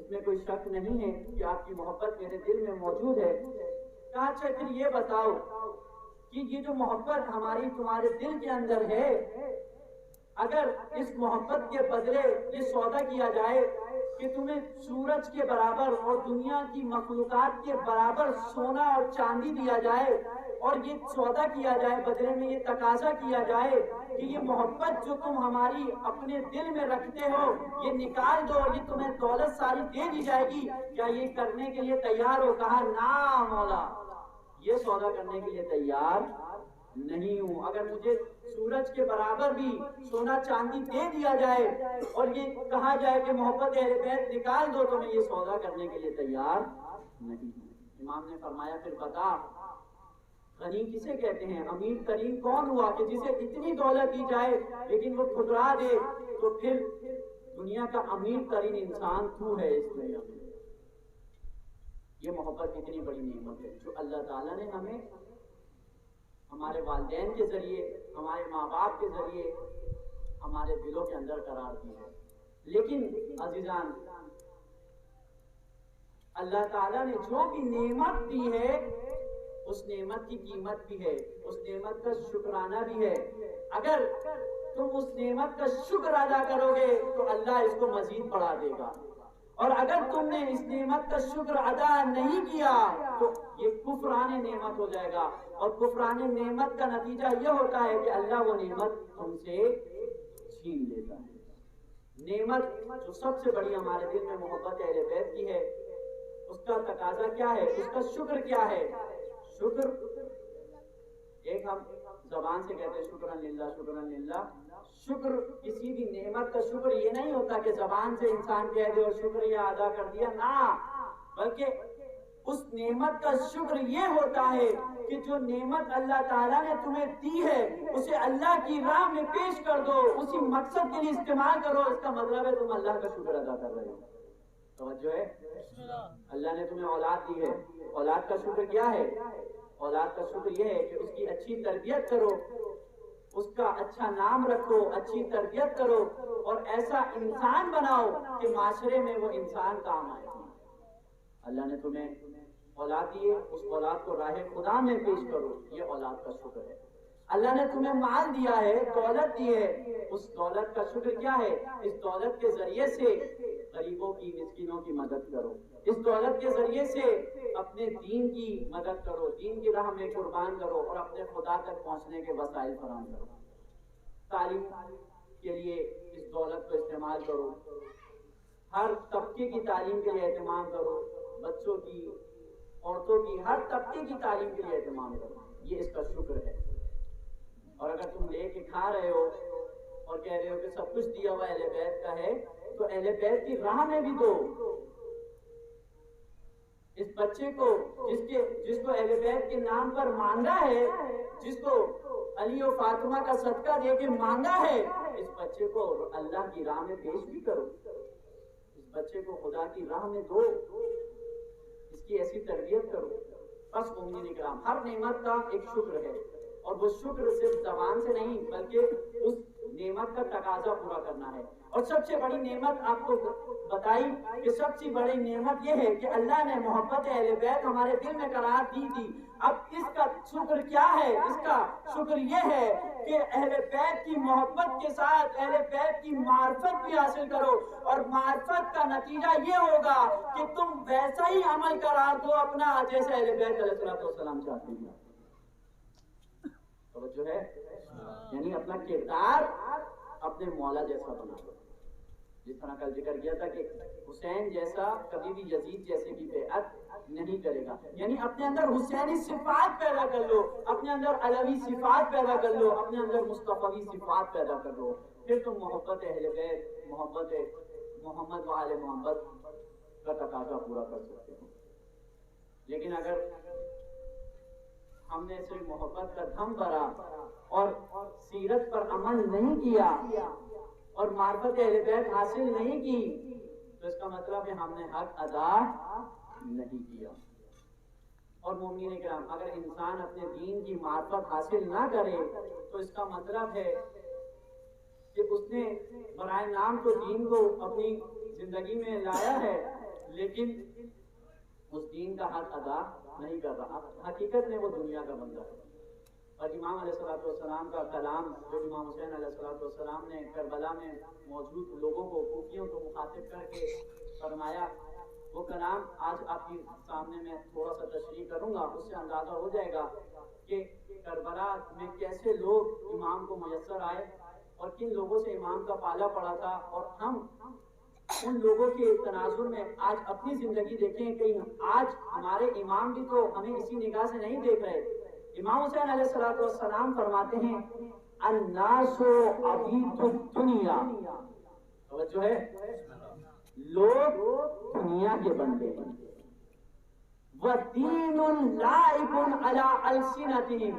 اس میں کوئی شک نہیں ہے کہ آپ کی محبت میرے دل میں موجود ہے۔ کہا اچھا پھر یہ بتاؤ کہ یہ جو محبت ہماری تمہارے دل کے اندر ہے، اگر اس محبت کے بدلے یہ سودا کیا جائے کہ تمہیں سورج کے برابر اور دنیا کی مخلوقات کے برابر سونا اور چاندی دیا جائے، اور یہ سودا کیا جائے، بدلے میں یہ تقاضا کیا جائے کہ یہ محبت جو تم ہماری اپنے دل میں رکھتے ہو یہ نکال دو اور یہ تمہیں دولت ساری دے دی جائے گی، کیا یہ کرنے کے لیے تیار ہو؟ کہا نا مولا، یہ سودا کرنے کے لیے تیار نہیں ہوں۔ اگر مجھے سورج کے برابر بھی سونا چاندی دے دیا جائے اور یہ کہا جائے کہ محبت اہل بیت نکال دو، تو میں یہ سودا کرنے کے لیے تیار نہیں ہوں۔ امام نے فرمایا پھر بتا غنی کسے کہتے ہیں؟ امیر ترین کون ہوا کہ جسے اتنی دولت دی جائے لیکن وہ ٹھکرا دے؟ تو پھر دنیا کا امیر ترین انسان تو ہے اس دنیا میں۔ یہ محبت اتنی بڑی نعمت ہے جو اللہ تعالیٰ نے ہمیں ہمارے والدین کے ذریعے، ہمارے ماں باپ کے ذریعے ہمارے دلوں کے اندر قرار دی ہے۔ لیکن عزیزان، اللہ تعالیٰ نے جو بھی نعمت دی ہے اس نعمت کی قیمت بھی ہے، اس نعمت کا شکرانہ بھی ہے۔ اگر تم اس نعمت کا شکر ادا کرو گے تو اللہ اس کو مزید بڑھا دے گا، اور اگر تم نے اس نعمت کا شکر ادا نہیں کیا تو یہ کفران نعمت ہو جائے گا، اور کفران نعمت کا نتیجہ یہ ہوتا ہے کہ اللہ وہ نعمت تم سے چھین لیتا ہے۔ نعمت جو سب سے بڑی ہمارے دل میں محبت اہل بیت کی ہے، اس کا تقاضا کیا ہے؟ اس کا شکر کیا ہے؟ شکر ایک ہم زبان سے کہتے ہیں شکرن للہ شکرن للہ، شکر کسی بھی نعمت کا شکر یہ نہیں ہوتا کہ زبان سے انسان کہہ دے اور شکریہ ادا کر دیا، نہ، بلکہ اس نعمت کا شکر یہ ہوتا ہے کہ جو نعمت اللہ تعالیٰ نے تمہیں دی ہے اسے اللہ کی راہ میں پیش کر دو، اسی مقصد کے لیے استعمال کرو۔ اس کا مطلب ہے تم اللہ کا شکر ادا کر رہے ہو۔ توجہ ہے؟ اللہ نے تمہیں اولاد دی ہے، اولاد کا شکر کیا ہے؟ اولاد کا شکر یہ ہے کہ اس کی اچھی تربیت کرو، اس کا اچھا نام رکھو، اچھی تربیت کرو اور ایسا انسان بناؤ کہ معاشرے میں وہ انسان کام آئے۔ اللہ نے تمہیں اولاد دی ہے، اس اولاد کو راہ خدا میں پیش کرو، یہ اولاد کا شکر ہے۔ اللہ نے تمہیں مال دیا ہے، دولت دی ہے، اس دولت کا شکر کیا ہے؟ اس دولت کے ذریعے سے غریبوں کی، مسکینوں کی مدد کرو، اس دولت کے ذریعے سے اپنے دین کی مدد کرو، دین کی راہ میں قربان کرو اور اپنے خدا تک پہنچنے کے وسائل فراہم کرو۔ تعلیم کے لیے اس دولت کو استعمال کرو، ہر طبقے کی تعلیم کے لیے اہتمام کرو، بچوں کی، عورتوں کی، ہر طبقے کی تعلیم کے لیے اہتمام کرو، یہ اس کا شکر ہے۔ اور اگر تم لے کے کھا رہے ہو اور کہہ رہے ہو کہ سب کچھ دیا ہوا اہل بیت کا ہے تو اہل بیت کی راہ میں بھی دو۔ اس بچے کو جس کو اہل بیت کے نام پر مانگا ہے، جس کو علی و فاطمہ کا صدقہ دے کے مانگا ہے، اس بچے کو اللہ کی راہ میں پیش بھی کرو، اس بچے کو خدا کی راہ میں دو، اس کی ایسی تربیت کرو۔ بس مومنین کرام، ہر نعمت کا ایک شکر ہے، اور وہ شکر صرف زبان سے نہیں بلکہ اس نعمت کا تقاضا پورا کرنا ہے۔ اور سب سے بڑی نعمت آپ کو بتائی کہ سب سے بڑی نعمت یہ ہے کہ اللہ نے محبت اہل بیت ہمارے دل میں قرار دی تھی۔ اب اس کا شکر کیا ہے؟ اس کا شکر یہ ہے کہ اہل بیت کی محبت کے ساتھ اہل بیت کی معرفت بھی حاصل کرو، اور معرفت کا نتیجہ یہ ہوگا کہ تم ویسا ہی عمل قرار دو اپنا جیسے اہل بیت علیہ السلام چاہتے ہیں۔ توجہ ہے؟ یعنی اپنا کردار اپنے مولا جیسا بنا دو۔ جس طرح کل ذکر کیا تھا کہ حسین جیسا کبھی بھی یزید جیسے کی بیعت نہیں کرے گا، یعنی اپنے اندر حسینی صفات پیدا کر لو، اپنے اندر علوی صفات پیدا کر لو، اپنے اندر مصطفی صفات پیدا کر لو، پھر تم محبت اہل بیت، محبت محمد و آل محمد کا تقاضا پورا کر سکتے ہو۔ لیکن اگر ہم نے صرف محبت کا دھم بھرا اور سیرت پر عمل نہیں کیا اور معرفت اہل بیت حاصل نہیں کی تو اس کا مطلب ہے ہم نے حق ادا نہیں کیا۔ اور مومنین کرام، اگر انسان اپنے دین کی معرفت حاصل نہ کرے تو اس کا مطلب ہے کہ اس نے برائے نام تو دین کو اپنی زندگی میں لایا ہے لیکن اس دین کا حق ادا نہیں کر رہا. حقیقت میں وہ دنیا کا بندہ ہے. اور امام علیہ السلام کا کلام جو امام حسین علیہ السلام نے کربلا میں موجود لوگوں کو، کوفیوں کو مخاطب کر کے فرمایا، وہ کلام آج آپ کے سامنے میں تھوڑا سا تشریح کروں گا. اس سے اندازہ ہو جائے گا کہ کربلا میں کیسے لوگ امام کو میسر آئے اور کن لوگوں سے امام کا پالا پڑا تھا. اور ہم ان لوگوں کے تناظر میں آج اپنی زندگی دیکھیں کہ آج ہمارے امام بھی تو ہمیں اسی نگاہ سے نہیں دیکھ رہے. امام حسین علیہ السلام فرماتے ہیں الناس عبید الدنیا، توجہ ہے، لوگ دنیا کے بندے ہیں. وَدِينٌ لَائِبٌ عَلَىٰ أَلْسِنَتِهِمْ،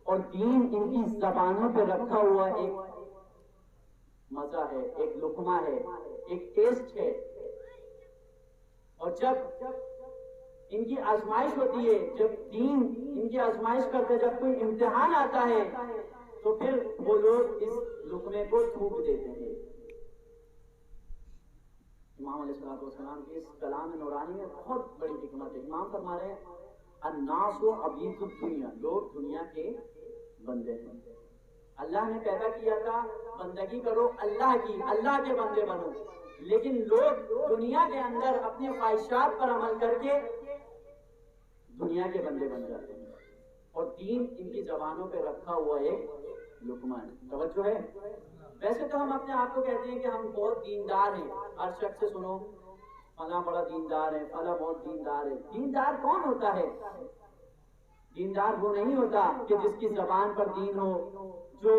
اور دین ان کی زبانوں پہ رکھا ہوا ایک مزہ ہے، ایک لقمہ ہے، ایک ٹیسٹ ہے. اور جب ان کی آزمائش ہوتی ہے، جب دین ان کی آزمائش کرتے، جب کوئی امتحان آتا ہے تو پھر وہ لوگ اس لقمے کو تھوک دیتے ہیں. امام علیہ السلام کے اس کلام نورانی میں بہت بڑی حکمت ہے. امام فرما رہے ہیں الناس عبید الدنیا، لوگ دنیا کے بندے ہیں. اللہ نے پیدا کیا تھا بندگی کرو اللہ کی، اللہ کے بندے بنو، لیکن لوگ دنیا کے اندر اپنے خواہشات پر عمل کر کے دنیا کے بندے بن جاتے ہیں. اور دین ان کی زبانوں پہ رکھا ہوا ایک لقمہ ہے. توجہ ہے. ویسے تو ہم اپنے آپ کو کہتے ہیں کہ ہم بہت دیندار ہیں. ہر شخص سے سنو فلاں بڑا دیندار ہے، فلاں بہت دیندار ہے. دیندار کون ہوتا ہے؟ دیندار وہ نہیں ہوتا کہ جس کی زبان پر دین ہو، جو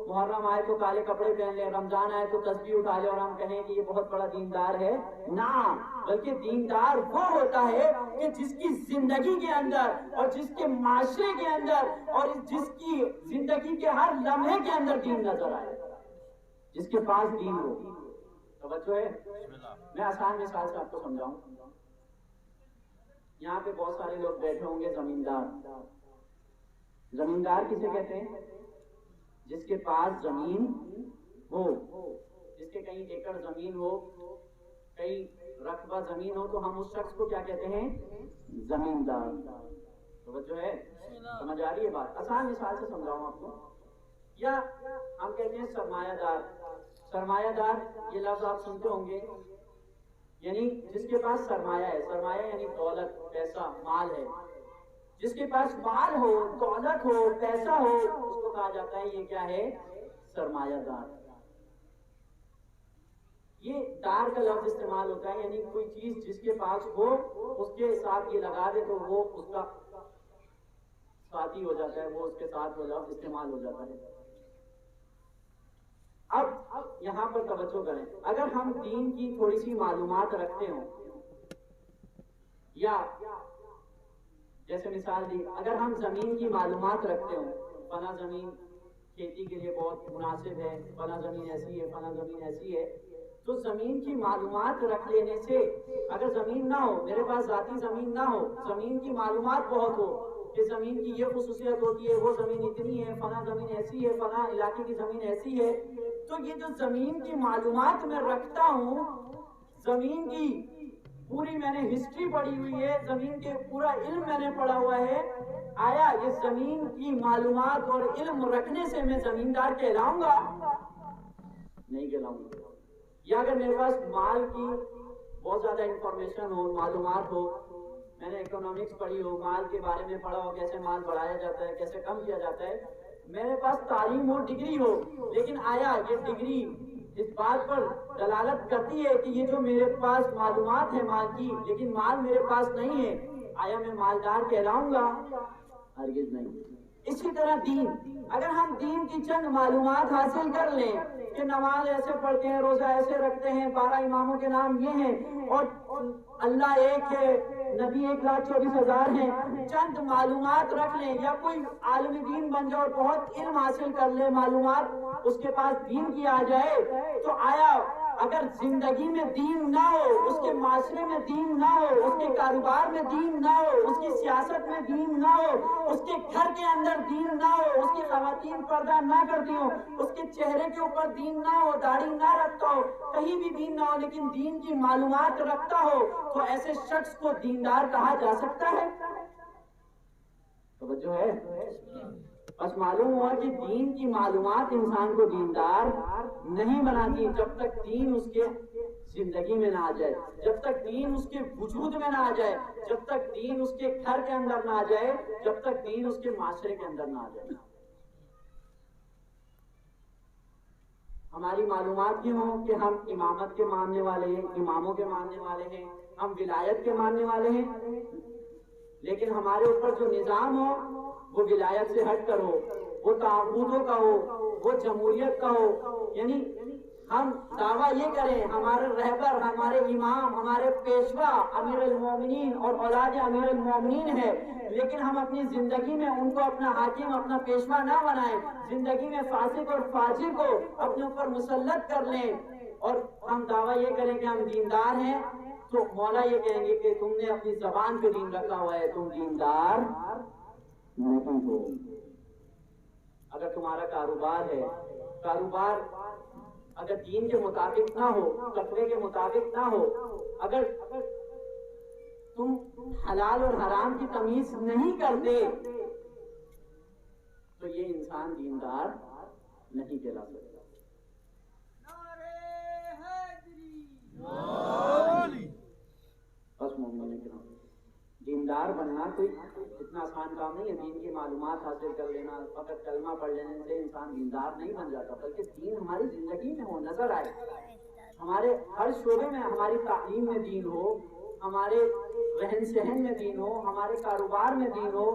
محرم آئے تو کالے کپڑے پہن لے، رمضان آئے تو تسبیح اٹھا لے اور ہم کہیں کہ یہ بہت بڑا دیندار ہے. نہ، بلکہ دیندار وہ ہوتا ہے کہ جس کی زندگی کے اندر اور جس کے معاشرے کے اندر اور جس کی زندگی کے ہر لمحے کے اندر دین نظر آئے، جس کے پاس دین ہو. توجہ ہے. میں آسان مثال سے آپ کو سمجھاؤں. یہاں پہ بہت سارے لوگ بیٹھے ہوں گے زمیندار. زمیندار کسے کہتے ہیں؟ جس کے پاس زمین ہو، جس کے کئی ایکڑ زمین ہو، کئی رقبہ زمین ہو، تو ہم اس شخص کو کیا کہتے ہیں؟ زمیندار. توجہ ہے. سمجھ آ رہی ہے بات؟ آسان مثال سے سمجھاؤں آپ کو. یا ہم کہتے ہیں سرمایہ دار. سرمایہ دار یہ لفظ آپ سنتے ہوں گے، یعنی جس کے پاس سرمایہ ہے. سرمایہ یعنی دولت، پیسہ، مال ہے. جس کے پاس مال ہو، دولت ہو، پیسہ ہو، اس کو کہا جاتا ہے یہ کیا ہے؟ سرمایہ دار. یہ دار کا لفظ استعمال ہوتا ہے، یعنی کوئی چیز جس کے پاس ہو اس کے ساتھ یہ لگا دے تو وہ اس کا ساتھی ہو جاتا ہے، وہ اس کے ساتھ وہ لفظ استعمال ہو جاتا ہے. اب یہاں پر توجہ کریں. اگر ہم دین کی تھوڑی سی معلومات رکھتے ہوں، یا جیسے مثال دی، اگر ہم زمین کی معلومات رکھتے ہوں، فلاں زمین کھیتی کے لیے بہت مناسب ہے، فلاں زمین ایسی ہے، فلاں زمین ایسی ہے، تو زمین کی معلومات رکھ لینے سے، اگر زمین نہ ہو، میرے پاس ذاتی زمین نہ ہو، زمین کی معلومات بہت ہو کہ زمین کی یہ خصوصیت ہوتی ہے، وہ زمین اتنی ہے، فلاں زمین ایسی ہے، فلاں علاقے کی زمین ایسی ہے، تو یہ جو زمین کی معلومات میں رکھتا ہوں، زمین کی پوری میں نے ہسٹری پڑھی ہوئی ہے، زمین کے پورا علم میں نے پڑھا ہوا ہے، آیا یہ زمین کی معلومات اور علم رکھنے سے میں زمیندار کہلاؤں گا؟ نہیں کہلاؤں گا. یا اگر میرے پاس مال کی بہت زیادہ انفارمیشن ہو، معلومات ہو، میں نے اکنامکس پڑھی ہو، مال کے بارے میں پڑھا ہو، کیسے مال بڑھایا جاتا ہے، کیسے کم کیا جاتا ہے، میرے پاس تعلیم ہو، ڈگری ہو، لیکن آیا یہ ڈگری اس بات پر دلالت کرتی ہے کہ یہ جو میرے پاس معلومات ہے مال کی، لیکن مال میرے پاس نہیں ہے، آیا میں مالدار کہلاؤں گا؟ ہرگز نہیں. اسی طرح دین، اگر ہم دین کی چند معلومات حاصل کر لیں کہ نماز ایسے پڑھتے ہیں، روزہ ایسے رکھتے ہیں، 12 اماموں کے نام یہ ہیں، اور اللہ ایک ہے، نبی 1,24,000 ہیں، چند معلومات رکھ لیں، یا کوئی عالم دین بن جائے اور بہت علم حاصل کر لے، معلومات اس کے پاس دین کی آ جائے، تو آیا اگر زندگی میں دین نہ ہو، اس کے معاشرے میں دین نہ ہو، اس کے کاروبار میں دین نہ ہو، اس کی سیاست میں دین نہ ہو، اس کے گھر کے اندر دین نہ ہو، اس کی خواتین پردہ نہ کرتی ہو، اس کے چہرے کے اوپر دین نہ ہو، داڑھی نہ رکھتا ہو، کہیں بھی دین نہ ہو، لیکن دین کی معلومات رکھتا ہو، تو ایسے شخص کو دیندار کہا جا سکتا ہے؟ توجہ ہے؟ بس معلوم ہوا کہ دین کی معلومات انسان کو دیندار نہیں بناتی جب تک دین اس کے زندگی میں نہ آ جائے، جب تک دین اس کے وجود میں نہ آ جائے، جب تک دین اس کے گھر کے اندر نہ آ جائے، جب تک دین اس کے معاشرے کے اندر نہ آ جائے۔ ہماری معلومات یہ ہوں کہ ہم امامت کے ماننے والے ہیں، اماموں کے ماننے والے ہیں، ہم ولایت کے ماننے والے ہیں، لیکن ہمارے اوپر جو نظام ہو وہ ولایت سے ہٹ کر ہو، وہ طاغوتوں کا ہو، وہ جمہوریت کا ہو، یعنی ہم دعویٰ یہ کریں ہمارے رہبر، ہمارے امام، ہمارے پیشوا امیر المومنین اور اولاد امیر المومنین ہے، لیکن ہم اپنی زندگی میں ان کو اپنا حاکم، اپنا پیشوا نہ بنائیں، زندگی میں فاسق اور فاجر کو اپنے اوپر مسلط کر لیں، اور ہم دعویٰ یہ کریں کہ ہم دیندار ہیں، تو مولا یہ کہیں گے کہ تم نے اپنی زبان پہ دین رکھا ہوا ہے، تم دیندار نہیں ہو۔ اگر تمہارا کاروبار ہے، کاروبار اگر دین کے مطابق نہ ہو، تقوی کے مطابق نہ ہو، اگر تم حلال اور حرام کی تمیز نہیں کرتے، تو یہ انسان دیندار نہیں کہلا سکتا۔ بس مومنین کرام، دیندار بننا کوئی اتنا آسان کام نہیں ہے۔ دین کی معلومات حاصل کر لینا، فقط کلمہ پڑھ لینے سے انسان دیندار نہیں بن جاتا، بلکہ دین ہماری زندگی میں ہو، نظر آئے، ہمارے ہر شعبے میں، ہماری تعلیم میں دین ہو، ہمارے رہن سہن میں دین ہو، ہمارے کاروبار میں دین ہو،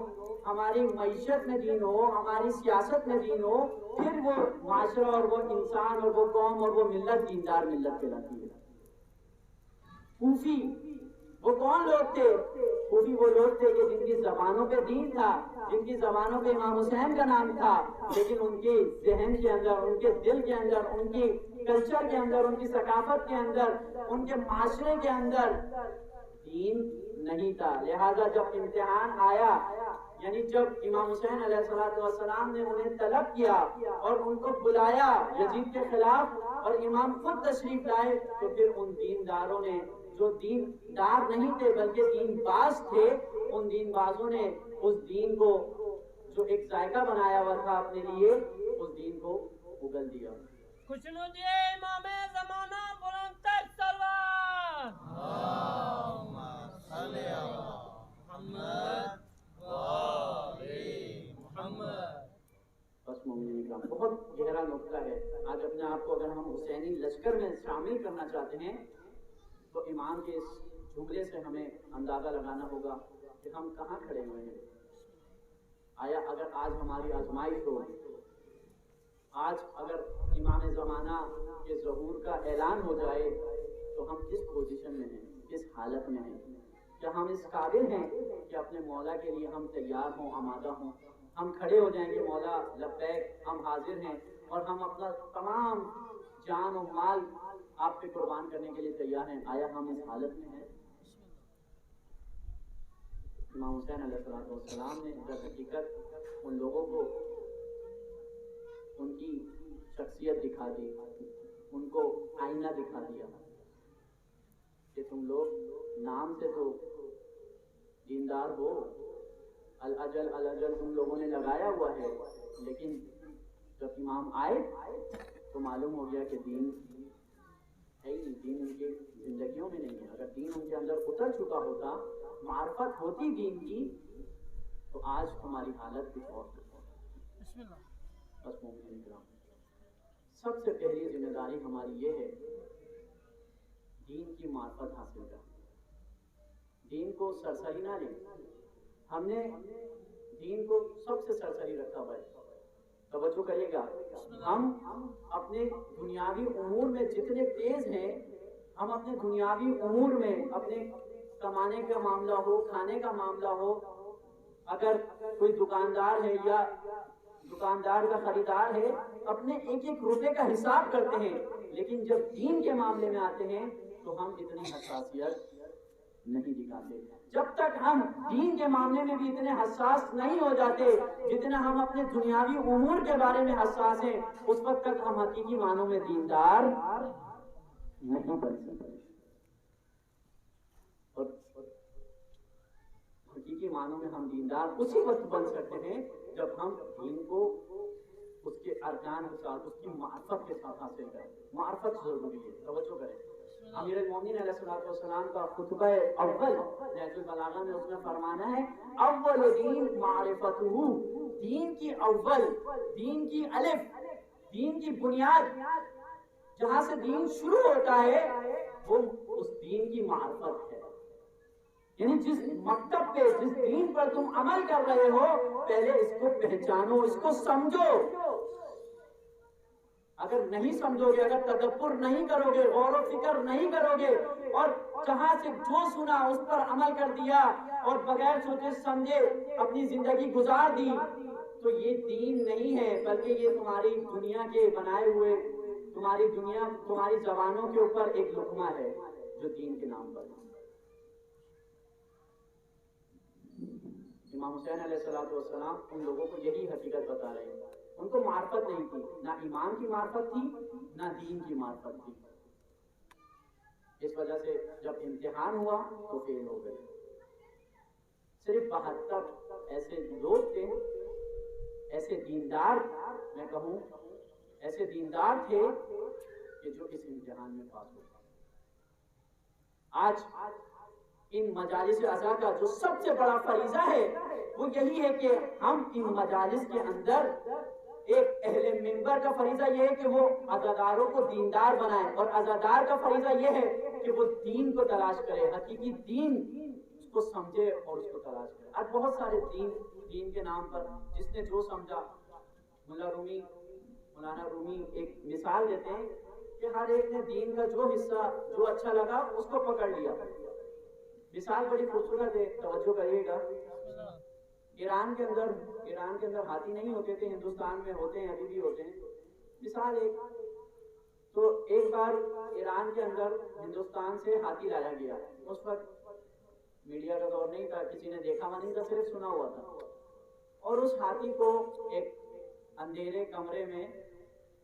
ہماری معیشت میں دین ہو، ہماری سیاست میں دین ہو، پھر وہ معاشرہ اور وہ انسان اور وہ قوم اور وہ ملت دیندار ملت کہلاتی ہے۔ صوفی وہ کون لوگ تھے؟ صوفی وہ لوگ تھے کہ جن کی زبانوں پہ دین تھا، جن کی زبانوں پہ امام حسین کا نام تھا، لیکن ان کے ذہن کے اندر، ان کے دل کے اندر، ان کی کلچر کے اندر، ان کی ثقافت کے اندر، ان کے معاشرے کے اندر دین نہیں تھا۔ لہذا جب امتحان آیا، یعنی جب امام حسین علیہ السلام نے انہیں طلب کیا اور ان کو بلایا یزید کے خلاف، اور امام خود تشریف لائے، تو پھر ان دینداروں نے، جو دین دار نہیں تھے بلکہ دین باز تھے، ان دین بازوں نے اس دین کو جو ایک ذائقہ بنایا ہوا تھا اپنے لیے، اس دین کو اگل دیا۔ خوشنو دی امام زمانہ بلند تر سلوات، اللہم صلی علی محمد و آل محمد۔ بس مومنین کرام، بہت گہرا نقطہ ہے۔ آج اپنے آپ کو اگر ہم حسینی لشکر میں شامل کرنا چاہتے ہیں تو امام کے اس جملے سے ہمیں اندازہ لگانا ہوگا کہ ہم کہاں کھڑے ہوئے ہیں۔ آیا اگر آج ہماری آزمائش ہو، آج اگر امام زمانہ کے ظہور کا اعلان ہو جائے، تو ہم کس پوزیشن میں ہیں، کس حالت میں ہیں؟ کیا ہم اس قابل ہیں کہ اپنے مولا کے لیے ہم تیار ہوں، آمادہ ہوں؟ ہم کھڑے ہو جائیں کہ مولا لبیک، ہم حاضر ہیں، اور ہم اپنا تمام جان و مال آپ پہ قربان کرنے کے لیے تیار ہیں۔ آیا ہم اس حالت میں ہیں؟ امام حسین علیہ السلام نے در حقیقت ان لوگوں کو ان کی شخصیت دکھا دی، ان کو آئینہ دکھا دیا کہ تم لوگ نام سے تو دیندار ہو، الاجل الاجل تم لوگوں نے لگایا ہوا ہے، لیکن جب امام آئے تو معلوم ہو گیا کہ دین ہے ہی نہیں، دین ان کی زندگیوں میں نہیں ہے۔ اگر دین ان کے اندر اتر چکا ہوتا، معرفت ہوتی دین کی، تو آج ہماری حالت کچھ اور ہوتی۔ بس مومنین کرام، سب سے پہلی ذمہ داری ہماری یہ ہے دین کی معرفت حاصل کرنا، دین کو سرسری نہ لیں۔ ہم نے دین کو سب سے سرسری رکھا ہوا ہے۔ توجہ کریے گا، ہم اپنے دنیاوی امور میں جتنے تیز ہیں، ہم اپنے دنیاوی امور میں، اپنے کمانے کا معاملہ ہو، کھانے کا معاملہ ہو، اگر کوئی دکاندار ہے یا دکاندار کا خریدار ہے، اپنے ایک ایک روپے کا حساب کرتے ہیں، لیکن جب دین کے معاملے میں آتے ہیں تو ہم اتنی حساسیت نہیں دکھاتے. جب تک ہم دین کے معاملے میں بھی اتنے حساس نہیں ہو جاتے جتنا ہم اپنے دنیاوی امور کے بارے میں حساس ہیں، اس وقت تک ہم حقیقی معنوں میں دیندار نہیں بن سکتے. اور حقیقی معنوں میں ہم دیندار اسی وقت بن سکتے ہیں جب ہم دین کو اس کے ارکان کے ساتھ، اس کی معرفت کے ساتھ حاصل کریں. معرفت ضروری ہے، توجہ کریں. امیر المومنین علیہ الصلوۃ والسلام کا خطبہ اول نہج البلاغہ میں اس نے فرمانا ہے اول دین معرفتہ، دین کی اول، دین کی الف، دین کی بنیاد، جہاں سے دین شروع ہوتا ہے وہ اس دین کی معرفت ہے. یعنی جس مکتب پہ، جس دین پر تم عمل کر رہے ہو، پہلے اس کو پہچانو، اس کو سمجھو. اگر نہیں سمجھو گے، اگر تدبر نہیں کرو گے، غور و فکر نہیں کرو گے، اور جہاں سے جو سنا اس پر عمل کر دیا اور بغیر سوچے سمجھے اپنی زندگی گزار دی، تو یہ دین نہیں ہے، بلکہ یہ تمہاری دنیا کے بنائے ہوئے، تمہاری دنیا، تمہاری زبانوں کے اوپر ایک لقمہ ہے جو دین کے نام پر. امام حسین علیہ السلام ان لوگوں کو یہی حقیقت بتا رہے ہیں. ان کو معرفت نہیں تھی، نہ ایمان کی معرفت تھی نہ دین کی معرفت تھی. اس وجہ سے جب امتحان ہوا تو فیل ہو گئے. صرف 72 ایسے لوگ تھے، ایسے دیندار، میں کہوں ایسے دیندار تھے کہ جو اس امتحان میں پاس ہو. آج ان مجالس اعضاء کا جو سب سے بڑا فریضہ ہے وہ یہی ہے کہ ہم ان مجالس کے اندر ایک اہل منبر کا فریضہ یہ ہے کہ وہ عزاداروں کو دیندار بنائے، اور عزادار کا فریضہ یہ ہے کہ وہ دین کو تلاش کرے، حقیقی دین اس کو سمجھے اور اس کو تلاش کرے. آج بہت سارے دین کے نام پر جس نے جو سمجھا، مولانا رومی ایک مثال دیتے ہیں کہ ہر ایک نے دین کا جو حصہ جو اچھا لگا اس کو پکڑ لیا. مثال بڑی خوبصورت ہے، توجہ کریے گا. ایران کے اندر ہاتھی نہیں ہوتے تھے، ہندوستان میں ہوتے ہیں، ابھی بھی ہوتے ہیں. مثال ایک، تو ایک بار ایران کے اندر ہندوستان سے ہاتھی لایا گیا. اس وقت میڈیا کا دور نہیں تھا، کسی نے دیکھا ہوا نہیں تھا، صرف سنا ہوا تھا. اور اس ہاتھی کو ایک اندھیرے کمرے میں،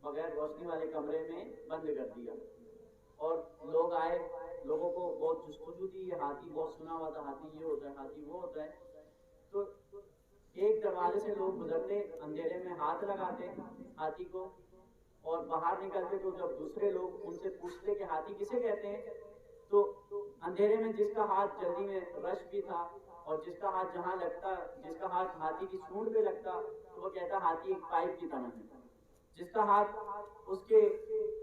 بغیر روشنی والے کمرے میں بند کر دیا. اور لوگ آئے، لوگوں کو بہت جستجو دی، یہ ہاتھی بہت سنا ہوا تھا، ہاتھی یہ ہوتا ہے، ہاتھی وہ ہوتا ہے. تو ایک دروازے سے لوگ گزرتے، اندھیرے میں ہاتھ لگاتے ہاتھی کو، اور باہر نکلتے تو جب دوسرے لوگ ان سے پوچھتے کہ ہاتھی کسے کہتے ہیں، تو اندھیرے میں جس کا ہاتھ جلدی میں رش بھی تھا اور جس کا ہاتھ جہاں لگتا، جس کا ہاتھ ہاتھی کی سونڈ پہ لگتا تو وہ کہتا ہاتھی ایک پائپ کی طرح ہے. جس کا ہاتھ اس کے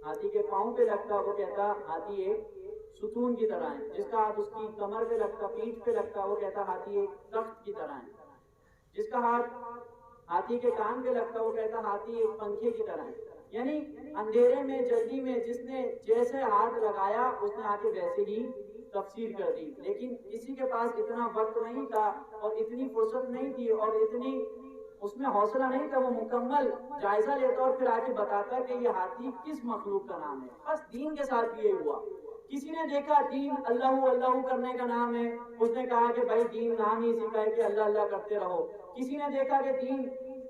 ہاتھی کے پاؤں پہ لگتا وہ کہتا ہاتھی ایک ستون کی طرح ہے. جس کا ہاتھ اس کی کمر پہ لگتا، پیٹھ پہ لگتا، وہ کہتا ہاتھی ایک تخت کی طرح ہے. جس کا ہاتھ ہاتھی کے کان پہ لگتا وہ کہتا ہاتھی ایک پنکھے کی طرح ہے. یعنی اندھیرے میں، جلدی میں جس نے جیسے ہاتھ لگایا اس نے آ کے ویسے ہی تفسیر کر دی. لیکن کسی کے پاس اتنا وقت نہیں تھا اور اتنی فرصت نہیں تھی اور اتنی اس میں حوصلہ نہیں تھا، وہ مکمل جائزہ لیتا اور پھر آ کے بتاتا کہ یہ ہاتھی کس مخلوق کا نام ہے. بس دین کے ساتھ بھی یہ ہوا. کسی نے دیکھا دین اللہ اللہ کرنے کا نام ہے، اس نے کہا کہ بھائی دین نام ہی اسی کا ہے کہ اللہ اللہ کرتے رہو. کسی نے دیکھا کہ دین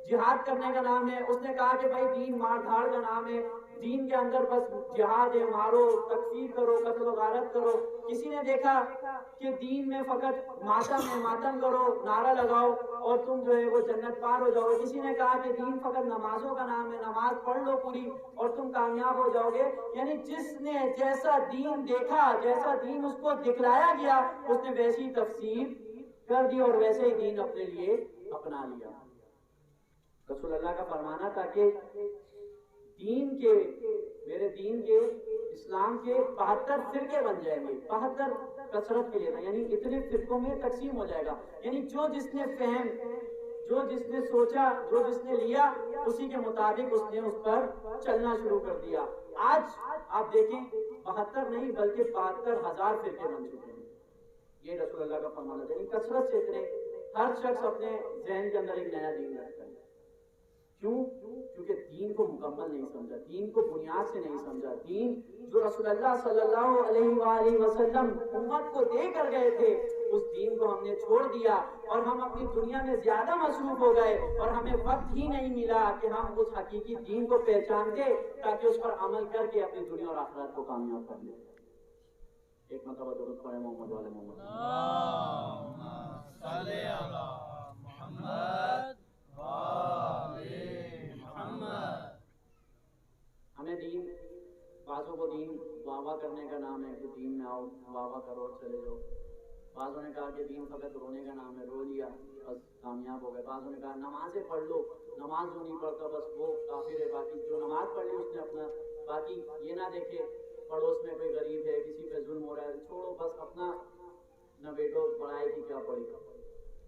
جہاد کرنے کا نام ہے، اس نے کہا کہ بھائی دین مار دھاڑ کا نام ہے، دین کے اندر بس جہاد ہے، مارو، تکفیر کرو، قتل و غارت کرو. کسی نے دیکھا کہ دین میں فقط ماتم ہے، ماتم کرو، نعرہ لگاؤ اور تم جو ہے وہ جنت پار ہو جاؤ. کسی نے کہا کہ دین فقط نمازوں کا نام ہے، نماز پڑھ لو پوری اور تم کامیاب ہو جاؤ گے. یعنی جس نے جیسا دین دیکھا، جیسا دین اس کو دکھلایا گیا، اس نے ویسی تفسیر کر دی اور ویسے ہی دین اپنے لیے اپنا لیا. رسول اللہ کا فرمانا تھا کہ دین کے، میرے دین کے، اسلام کے 72 فرقے بن جائیں گے. 72 کثرت کے لیے تھا، یعنی اتنے فرقوں میں تقسیم ہو جائے گا. یعنی جو جس نے فہم، جو جس نے سوچا، جو جس نے لیا، اسی کے مطابق اس نے اس پر چلنا شروع کر دیا. آج آپ دیکھیں 72 نہیں بلکہ 72,000 فرقے بن چکے ہیں. یہ رسول اللہ کا فرمانا تھا. کثرت سے اتنے، ہر شخص اپنے ذہن کے اندر ایک نیا دین رکھتا ہے. کیوں؟ کیونکہ دین کو مکمل نہیں سمجھا، دین کو بنیاد سے نہیں سمجھا. دین جو رسول اللہ صلی اللہ علیہ وآلہ وسلم امت کو دے کر گئے تھے، اس دین کو ہم نے چھوڑ دیا اور ہم اپنی دنیا میں زیادہ مصروف ہو گئے اور ہمیں وقت ہی نہیں ملا کہ ہم اس حقیقی دین کو پہچانتے تاکہ اس پر عمل کر کے اپنی دنیا اور آخرت کو کامیاب کر لیں. ایک مرتبہ درود پڑھیں محمد والے محمد. اللہم صلی علی محمد وآل محمد. ہمیں دین، بعضوں کو دین واہ واہ کرنے کا نام ہے کہ دین میں آؤ واہ واہ کرو اور چلے جاؤ. بعضوں نے کہا کہ دین فقط رونے کا نام ہے، رو لیا بس کامیاب ہو گئے. بعضوں نے کہا نمازیں پڑھ لو، نماز جو نہیں پڑھتا بس وہ کافر ہے، باقی جو نماز پڑھ لی اس نے اپنا، باقی یہ نہ دیکھے پڑوس میں کوئی غریب ہے، کسی پہ ظلم ہو رہا ہے، چھوڑو بس اپنا نہ بیٹو پڑھائی کی کیا پڑھی.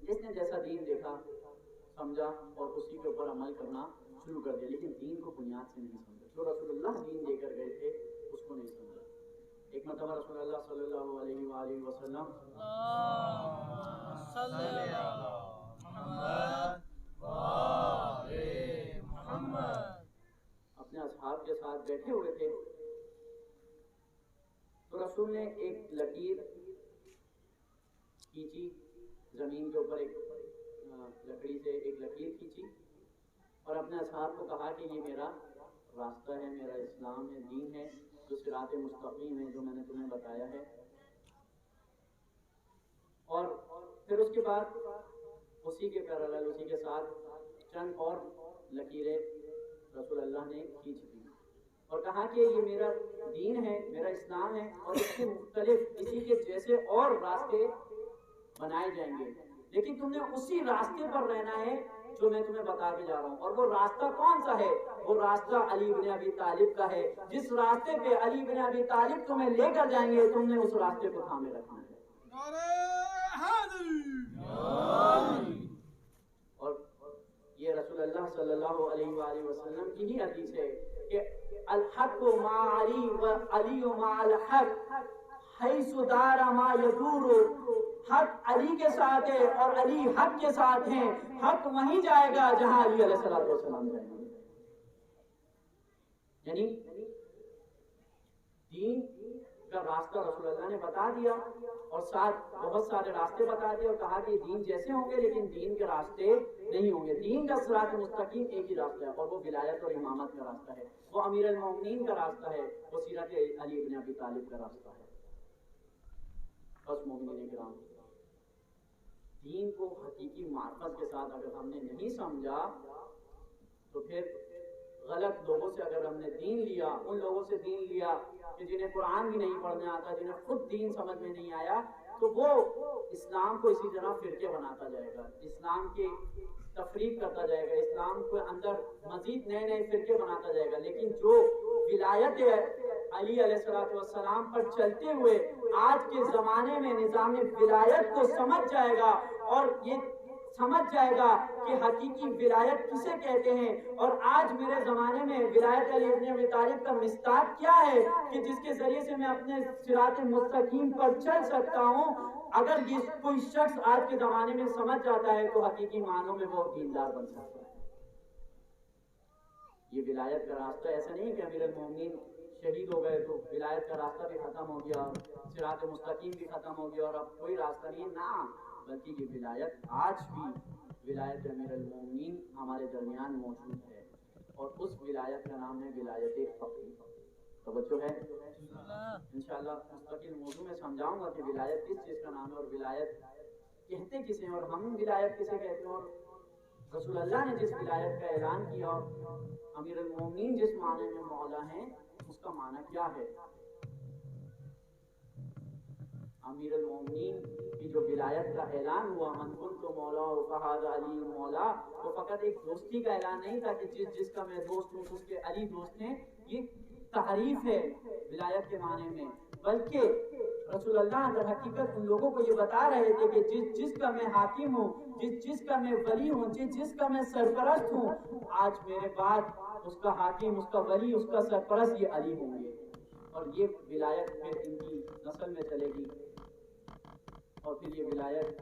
جس نے جیسا دین دیکھا سمجھا اور اسی کے اوپر عمل کرنا شروع کر دیا، لیکن دین کو بنیاد سے نہیں سمجھا. جو رسول اللہ دین دے کر گئے تھے اس کو نہیں سمجھا. ایک مرتبہ رسول اللہ صلی اللہ علیہ وآلہ وسلم صلی علی محمد وآل محمد اپنے اصحاب کے ساتھ بیٹھے ہوئے تھے تو رسول نے ایک لکیر کھینچی زمین کے اوپر، ایک لکڑی سے ایک لکیر کھینچی اور اپنے اصحاب کو کہا کہ یہ میرا راستہ ہے، میرا اسلام ہے، دین ہے، جو صراط مستقیم ہے جو میں نے تمہیں بتایا ہے. اور پھر اس کے بعد اسی کے پیرالل، اسی کے ساتھ چند اور لکیریں رسول اللہ نے کھینچ دی اور کہا کہ یہ میرا دین ہے، میرا اسلام ہے اور اس کے مختلف اسی کے جیسے اور راستے بنائے جائیں گے، لیکن تم نے اسی راستے پر رہنا ہے جو میں تمہیں بتا کے جا رہا ہوں. اور وہ راستہ کون سا ہے؟ وہ راستہ علی بن ابی طالب کا ہے. جس راستے پہ علی بن ابی طالب تمہیں لے کر جائیں گے تم نے اس راستے کو تھامے رکھنا ہے. اور یہ رسول اللہ صلی اللہ علیہ وآلہ وسلم کی ہی حدیث ہے کہ الحق مع علی و علی مع الحق حیث دار ما یدور. حق علی کے ساتھ ہے اور علی حق کے ساتھ ہیں. حق وہیں جائے گا جہاں علی علیہ السلام جائیں گے. یعنی دین کا راستہ رسول اللہ نے بتا دیا اور ساتھ بہت سارے راستے بتا دیے اور کہا کہ دین جیسے ہوں گے لیکن دین کے راستے نہیں ہوں گے. دین کا صراط مستقیم ایک ہی راستہ ہے اور وہ ولایت اور امامت کا راستہ ہے، وہ امیر المومنین کا راستہ ہے، وہ سیرت علی بن ابی طالب کا راستہ ہے. بس مومنین کرام، دین کو حقیقی معرفت کے ساتھ اگر ہم نے نہیں سمجھا تو پھر غلط لوگوں سے اگر ہم نے دین لیا، ان لوگوں سے دین لیا کہ جنہیں قرآن بھی نہیں پڑھنے آتا، جنہیں خود دین سمجھ میں نہیں آیا، تو وہ اسلام کو اسی طرح فرقے بناتا جائے گا، اسلام کی تفریق کرتا جائے گا، اسلام کے اندر مزید نئے نئے فرقے بناتا جائے گا. لیکن جو ولایت علی علیہ السلام پر چلتے ہوئے آج کے زمانے میں نظام ولایت کو سمجھ جائے گا اور یہ سمجھ جائے گا کہ حقیقی ولایت کسے کہتے ہیں، اور آج میرے زمانے میں ولایت علی بن ابی طالب کا مصداق کیا ہے کہ جس کے ذریعے سے میں اپنے صراط مستقیم پر چل سکتا ہوں. اگر یہ کوئی شخص آج کے زمانے میں سمجھ جاتا ہے تو حقیقی معنوں میں وہ دیندار بن سکتا ہے. یہ ولایت کا راستہ ایسا نہیں کہ امیر المومنین شہید ہو گئے تو ولایت کا راستہ بھی ختم ہو گیا، صراط مستقیم بھی ختم ہو گیا اور اب کوئی راستہ نہیں. نہ، بلکہ یہ ولایت آج بھی ولایت امیر المومنین ہمارے درمیان موجود ہے اور اس ولایت کا نام ہے ولایت فقیہ. توجہ ہے؟ انشاءاللہ مستقل موضوع میں سمجھاؤں گا کہ ولایت کس چیز کا نام ہے اور ولایت کہتے کسے ہیں اور ہم ولایت کسے کہتے ہیں، اور رسول اللہ نے جس ولایت کا اعلان کیا اور امیر المومنین جس معنی میں مولا ہیں اس کا معنی کیا ہے. امیر المومنین کی جو ولایت کا اعلان ہوا، من کنت مولا فہذا علی مولا، وہ فقط ایک دوستی کا اعلان نہیں تھا کہ جس کا میں دوست ہوں اس کے علی دوست ہیں. یہ تعریف ہے ولایت کے معنی میں، بلکہ رسول اللہ در حقیقت ان لوگوں کو یہ بتا رہے تھے کہ جس کا میں حاکم ہوں، جس کا میں ولی ہوں، جس کا میں سرپرست ہوں، آج میرے بعد اس کا حاکم، اس کا ولی، اس کا سرپرست یہ علی ہوں گے. اور یہ ولایت پھر ان کی نسل میں چلے گی اور پھر یہ ولایت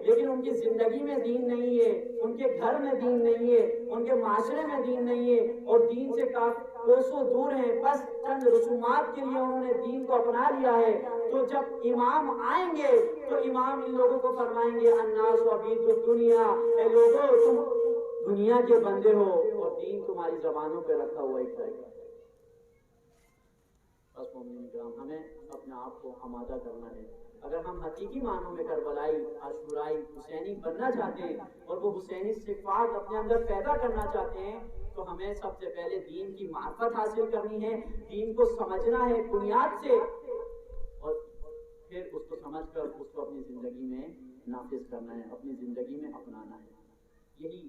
لیکن ان کی زندگی میں دین نہیں ہے، ان کے گھر میں دین نہیں ہے، ان کے معاشرے میں دین نہیں ہے، اور دین سے کوسوں دور ہیں، بس چند رسومات کے لیے انہوں نے دین کو اپنا لیا ہے، تو جب امام آئیں گے تو امام ان لوگوں کو فرمائیں گے الناس عبید الدنیا، اے لوگوں تم دنیا کے بندے ہو اور دین تمہاری زبانوں پہ رکھا ہوا ایک جائے گا۔ بس مومنین کرام، ہمیں اپنے آپ کو آمادہ کرنا ہے۔ اگر ہم حقیقی معنوں میں کربلائی، عاشورائی، حسینی بننا چاہتے ہیں اور وہ حسینی صفات اپنے اندر پیدا کرنا چاہتے ہیں تو ہمیں سب سے پہلے دین کی معرفت حاصل کرنی ہے، دین کو سمجھنا ہے بنیاد سے، اور پھر اس کو سمجھ کر اس کو اپنی زندگی میں نافذ کرنا ہے، اپنی زندگی میں اپنانا ہے۔ یہی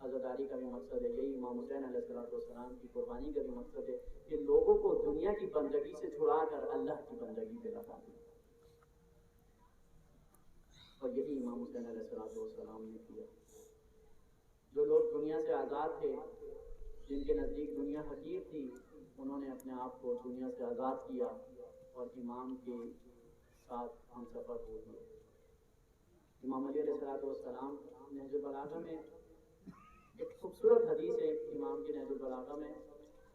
عزاداری کا بھی مقصد ہے، یہی امام حسین علیہ السلام کی قربانی کا بھی مقصد ہے کہ لوگوں کو دنیا کی بندگی سے چھڑا کر اللہ کی بندگی پہ لگا دیں، اور یہی امام حسین علیہ السلام نے کیا۔ جو لوگ دنیا سے آزاد تھے، جن کے نزدیک دنیا حقیر تھی، انہوں نے اپنے آپ کو دنیا سے آزاد کیا اور امام کے ساتھ ہم سفر ہو گئے۔ امام علی علیہ السلام نہج البلاغہ میں ایک خوبصورت حدیث ہے امام کی نہج البلاغہ میں،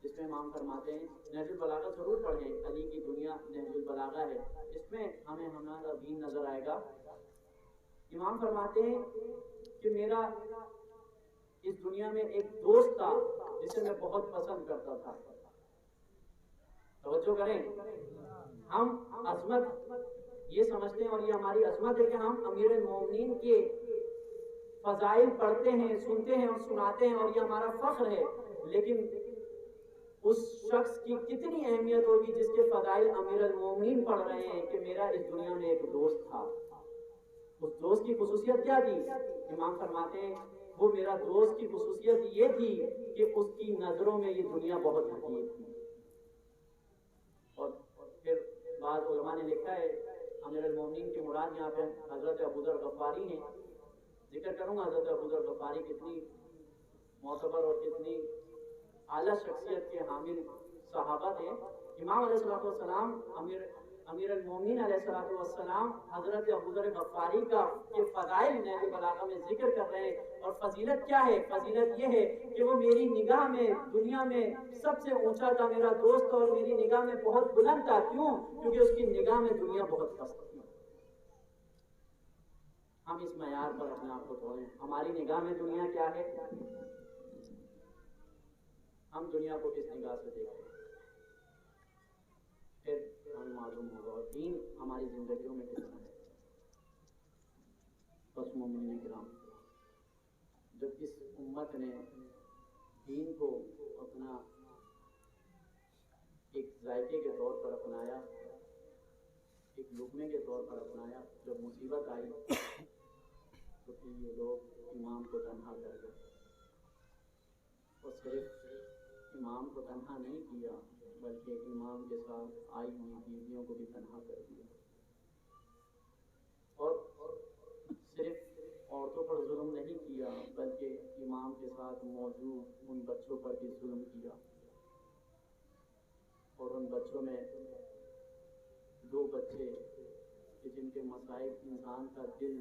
جس میں امام فرماتے ہیں، نہج البلاغہ ضرور پڑھیں، علی کی دنیا نہج البلاغہ ہے، اس میں ہمیں ہمارا دین نظر آئے گا۔ امام فرماتے ہیں کہ میرا اس دنیا میں ایک دوست تھا جسے میں بہت پسند کرتا تھا۔ توجہ کریں، ہم عظمت یہ سمجھتے ہیں اور یہ ہماری عظمت ہے کہ ہم امیر المومنین کے فضائل پڑھتے ہیں، سنتے ہیں اور سناتے ہیں، اور یہ ہمارا فخر ہے، لیکن اس شخص کی کتنی اہمیت ہوگی جس کے فضائل امیر المومنین پڑھ رہے ہیں کہ میرا اس دنیا میں ایک دوست تھا۔ اس دوست کی خصوصیت کیا تھی؟ امام فرماتے ہیں وہ میرا دوست کی خصوصیت یہ تھی کہ اس کی نظروں میں یہ دنیا بہت حقیر تھی۔ اور پھر بعض علماء نے لکھا ہے امیر المومنین کی مراد یہاں پہ حضرت ابوذر غفاری ہیں۔ ذکر کروں گا حضرت ابوذر غفاری کتنی معتبر اور کتنی اعلیٰ شخصیت کے حامل صحابہ تھے۔ امام علیہ السلام امیر المومنین علیہ السلام حضرت ابوذر غفاری کا یہ فضائل نہج البلاغہ میں ذکر کر رہے ہیں، اور فضیلت کیا ہے؟ فضیلت یہ ہے کہ وہ میری نگاہ میں دنیا میں سب سے اونچا تھا، میرا دوست، اور میری نگاہ میں بہت بلند تھا۔ کیوں؟ کیونکہ اس کی نگاہ میں دنیا بہت پست تھی۔ ہم اس معیار پر اپنے آپ کو تولیں، ہماری نگاہ میں دنیا کیا ہے، ہم دنیا کو کس نگاہ سے دیکھیں، پھر ہمیں معلوم ہوگا، اور دین ہماری زندگیوں میں کتنا ہے۔ بس مومنین کرام، جب اس امت نے دین کو اپنا ایک ذائقے کے طور پر اپنایا، ایک لقمے کے طور پر اپنایا، جب مصیبت آئی تو پھر یہ لوگ امام کو تنہا کر گئے، اور صرف امام کو تنہا نہیں کیا بلکہ امام کے ساتھ آئی ہوئی بیویوں کو بھی تنہا کر دیا، اور صرف عورتوں پر ظلم نہیں کیا بلکہ امام کے ساتھ موجود ان بچوں پر بھی ظلم کیا، اور ان بچوں میں 2 بچے کہ جن کے مصائب انسان کا دل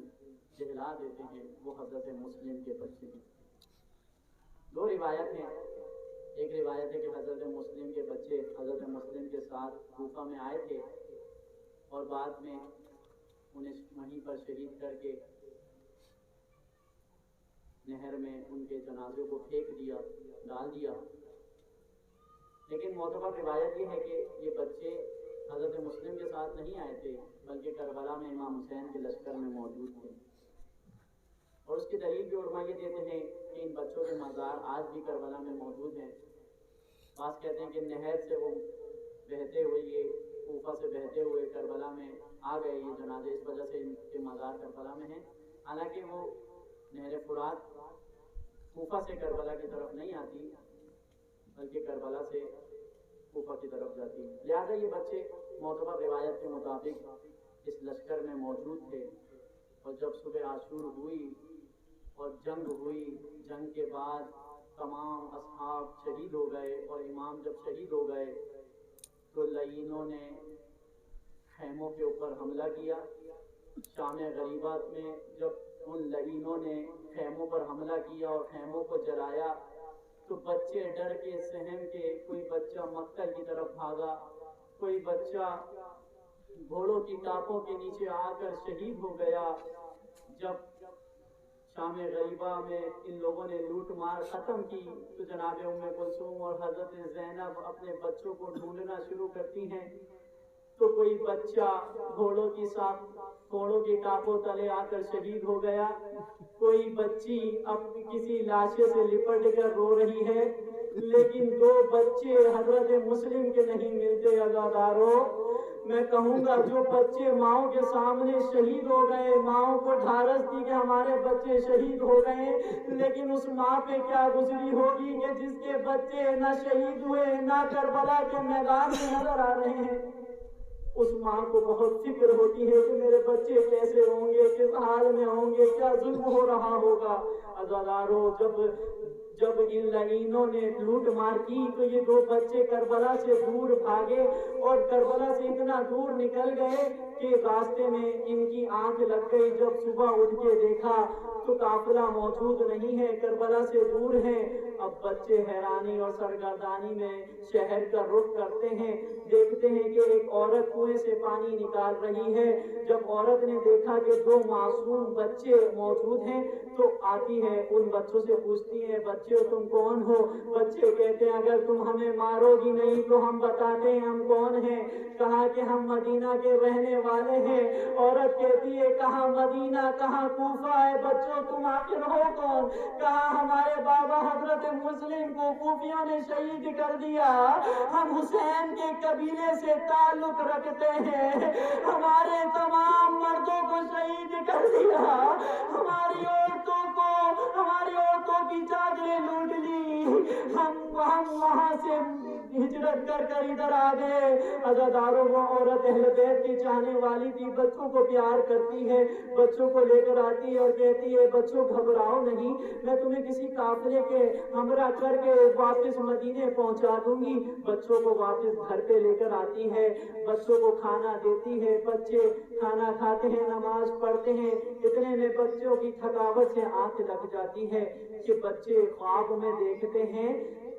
دہلا دیتے ہیں، وہ حضرت مسلم کے بچے ہیں۔ 2 روایت ہیں، ایک روایت ہے کہ حضرت مسلم کے بچے حضرت مسلم کے ساتھ کوفہ میں آئے تھے، اور بعد میں انہیں وہیں پر شہید کر کے نہر میں ان کے جنازے کو پھینک دیا، ڈال دیا۔ لیکن معتبر روایت یہ ہے کہ یہ بچے حضرت مسلم کے ساتھ نہیں آئے تھے بلکہ کربلا میں امام حسین کے لشکر میں موجود تھے، اور اس کی دلیل بھی علماء یہ دیتے ہیں کہ ان بچوں کے مزار آج بھی کربلا میں موجود ہیں۔ بعض کہتے ہیں کہ نہر سے وہ بہتے ہوئے، یہ کوفہ سے بہتے ہوئے کربلا میں آ گئے یہ جنازے، اس وجہ سے ان کے مزار کربلا میں ہیں، حالانکہ وہ نہر فرات کوفہ سے کربلا کی طرف نہیں آتی بلکہ کربلا سے کوفہ کی طرف جاتی، لہٰذا یہ بچے معتبر روایت کے مطابق اس لشکر میں موجود تھے۔ اور جب صبح عاشور ہوئی اور جنگ ہوئی، جنگ کے بعد تمام اصحاب شہید ہو گئے، اور امام جب شہید ہو گئے تو لعینوں نے خیموں کے اوپر حملہ کیا، شام غریبات میں جب ان لعینوں نے خیموں پر حملہ کیا اور خیموں کو جلایا تو بچے ڈر کے سہم کے، کوئی بچہ مکہ کی طرف بھاگا، کوئی بچہ گھوڑوں کی ٹاپوں کے نیچے آ کر شہید ہو گیا۔ جب شام غریبہ میں ان لوگوں نے لوٹ مار ختم کی تو جناب ام کلثوم اور حضرت زینب اپنے بچوں کو ڈھونڈنا شروع کرتی ہیں، تو کوئی بچہ گھوڑوں کی ٹاپوں تلے آ کر شہید ہو گیا، کوئی بچی اب کسی لاشے سے لپٹ کر رو رہی ہے، لیکن دو بچے حضرت مسلم کے نہیں ملتے۔ عزادارو، میں کہوں گا جو بچے ماؤں کے سامنے شہید ہو گئے، ماؤں کو ڈھارس دی کہ ہمارے بچے شہید ہو گئے، لیکن اس ماں پہ کیا گزری ہوگی کہ جس کے بچے نہ شہید ہوئے نہ کربلا کے میدان میں نظر آ رہے ہیں۔ اس ماں کو بہت فکر ہوتی ہے کہ میرے بچے کیسے ہوں گے، کس حال میں ہوں گے، کیا ظلم ہو رہا ہوگا۔ عزادارو، جب ان لعینوں نے لوٹ مار کی تو یہ دو بچے کربلا سے دور بھاگے اور کربلا سے اتنا دور نکل گئے کہ راستے میں ان کی آنکھ لگ گئی۔ جب صبح اٹھ کے دیکھا تو قافلہ موجود نہیں ہے، کربلا سے دور ہے۔ اب بچے حیرانی اور سرگردانی میں شہر کا رخ کرتے ہیں، دیکھتے ہیں کہ ایک عورت کنویں سے پانی نکال رہی ہے۔ جب عورت نے دیکھا کہ دو معصوم بچے موجود ہیں تو آتی ہے، ان بچوں سے پوچھتی ہے، بچے تم کون ہو؟ بچے کہتے ہیں اگر تم ہمیں مارو گی نہیں تو ہم بتاتے ہیں ہم کون ہیں۔ کہا کہ ہم مدینہ کے رہنے والے ہیں۔ عورت کہتی ہے کہاں مدینہ، کہاں کوفہ ہے، بچوں تم آخر ہو کون؟ کہا ہمارے بابا حضرت مسلم کو کوفیوں نے شہید کر دیا، ہم حسین کے قبیلے سے تعلق رکھتے ہیں، ہمارے تمام مردوں کو شہید کر دیا، ہماری عورتوں کی چادریں لوٹ لی، ہم وہاں سے ہجرت کر ادھر آ گئے۔ عزاداروں، وہ عورت اہل بیت کی چاہنے والی تھی، بچوں کو پیار کرتی ہے، بچوں کو لے کر آتی ہے اور کہتی ہے بچوں گھبراؤ نہیں، میں تمہیں کسی قافلے کے ہمراہ کر کے واپس مدینے پہنچا دوں گی۔ بچوں کو واپس گھر پہ لے کر آتی ہے، بچوں کو کھانا دیتی ہے، بچے کھانا کھاتے ہیں، نماز پڑھتے ہیں، اتنے میں بچوں کی تھکاوٹ سے آنکھ لگ جاتی ہے کہ بچے خواب میں دیکھتے ہیں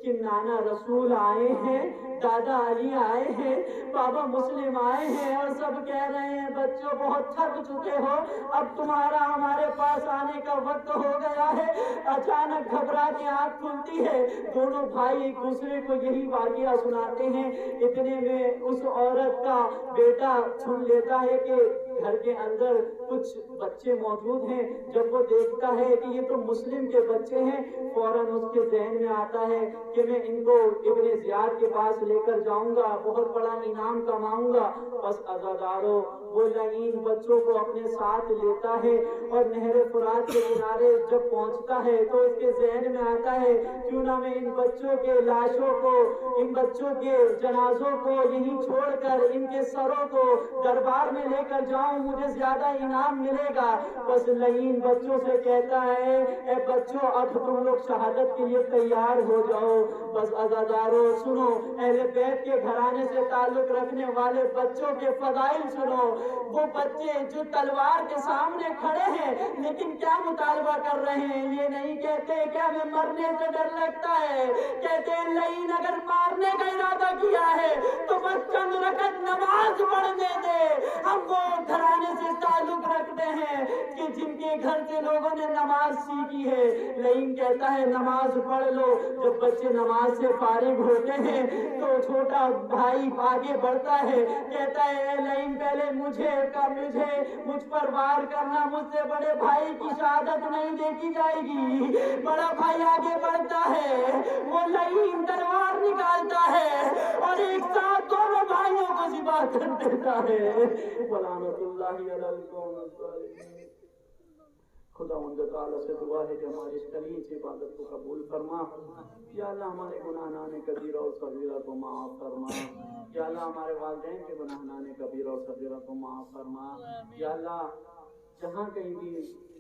کہ نانا رسول آئے ہیں، دادا علی آئے ہیں، بابا مسلم آئے ہیں اور سب کہہ رہے ہیں بچوں بہت تھک چکے ہو، اب تمہارا ہمارے پاس آنے کا وقت ہو گیا ہے۔ اچانک گھبرا کے آنکھ کھلتی ہے، دونوں بھائی ایک دوسرے کو یہی واقعہ سناتے ہیں، اتنے میں اس عورت کا بیٹا سن لیتا ہے کہ گھر کے اندر کچھ بچے موجود ہیں۔ جب وہ دیکھتا ہے کہ یہ تو مسلم کے بچے ہیں، فوراً اس کے ذہن میں آتا ہے کہ میں ان کو ابن زیاد کے پاس لے کر جاؤں گا، بہت بڑا انعام کماؤں گا۔ بس عزادارو، وہ لعین بچوں کو اپنے ساتھ لیتا ہے اور نہر فرات کے کنارے جب پہنچتا ہے تو اس کے ذہن میں آتا ہے کیوں نہ میں ان بچوں کے لاشوں کو، ان بچوں کے جنازوں کو یہیں چھوڑ کر ان کے سروں کو دربار میں لے کر جاؤں، مجھے زیادہ انعام ملے گا۔ بس لعین بچوں سے کہتا ہے اے بچوں اب تم لوگ شہادت کے لیے تیار ہو جاؤ۔ بس عزادارو سنو، اہل بیت کے گھرانے سے تعلق رکھنے والے بچوں کے فضائل سنو۔ وہ بچے جو تلوار کے سامنے کھڑے ہیں لیکن کیا مطالبہ کر رہے ہیں، یہ نہیں کہتے کہ ہمیں مرنے سے ڈر لگتا ہے، کہتے ہیں لعین اگر مارنے کا ارادہ کیا ہے تو بس چند رکعت نماز پڑھنے دے۔ ہم وہ گھرانے سے تعلق رکھتے ہیں کہ جن کے گھر سے لوگوں نے نماز سیکھی ہے۔ لعین کہتا ہے نماز پڑھ لو۔ جب بچے نماز سے فارغ ہوتے ہیں تو چھوٹا بھائی آگے بڑھتا ہے، کہتا ہے اے لعین پہلے مجھ پر وار کرنا، مجھ سے بڑے بھائی کی شہادت نہیں دیکھی جائے گی۔ بڑا بھائی آگے بڑھتا ہے، وہ لعین تلوار نکالتا ہے اور ایک ساتھ دونوں بھائیوں کو ذبح کر دیتا ہے۔ ولعنت اللہ علی القوم الظالمین۔ خدا ان تعالیٰ سے دعا ہے کہ ہماری اس خلیج عبادت کو قبول فرما۔ یا اللہ ہمارے گناہان کبیرہ اور صغیرہ کو معاف فرما۔ یا اللہ ہمارے والدین کے گناہان کبیرہ اور صغیرہ کو معاف فرما۔ یا اللہ جہاں کہیں بھی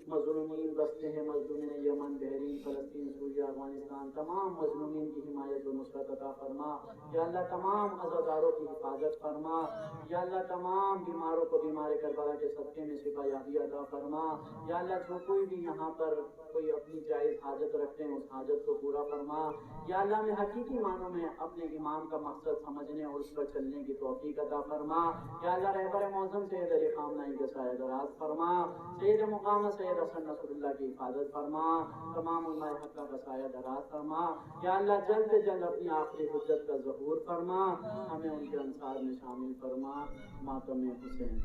مظلومین بستے ہیں، مظلومین یمن، بحرین، فلسطین، سوریہ، افغانستان، تمام مظلومین کی حمایت و نصرت عطا فرما یا اللہ، تمام عزاداروں کی حفاظت فرما یا اللہ، تمام بیماروں کو بیمار کربلا کے صدقے میں شفا یابی عطا فرما یا اللہ، جو کوئی بھی یہاں پر کوئی اپنی جائز حاجت رکھتے ہیں اس حاجت کو پورا فرما یا اللہ، میں حقیقی معنوں میں اپنے امام کا مقصد سمجھنے اور اس پر چلنے کی توفیق عطا فرما یا اللہ، رہبر معظم سید علی خامنہئی کا سایہ دراز فرما، سید مقام سید حسن نصر اللہ کی حفاظت فرما، تمام علماء حق کا سایہ دراز فرما یا اللہ، جلد سے جلد اپنی آخری حجت کا ظہور فرما، ہمیں ان کے انصار میں شامل فرما، ماتم حسین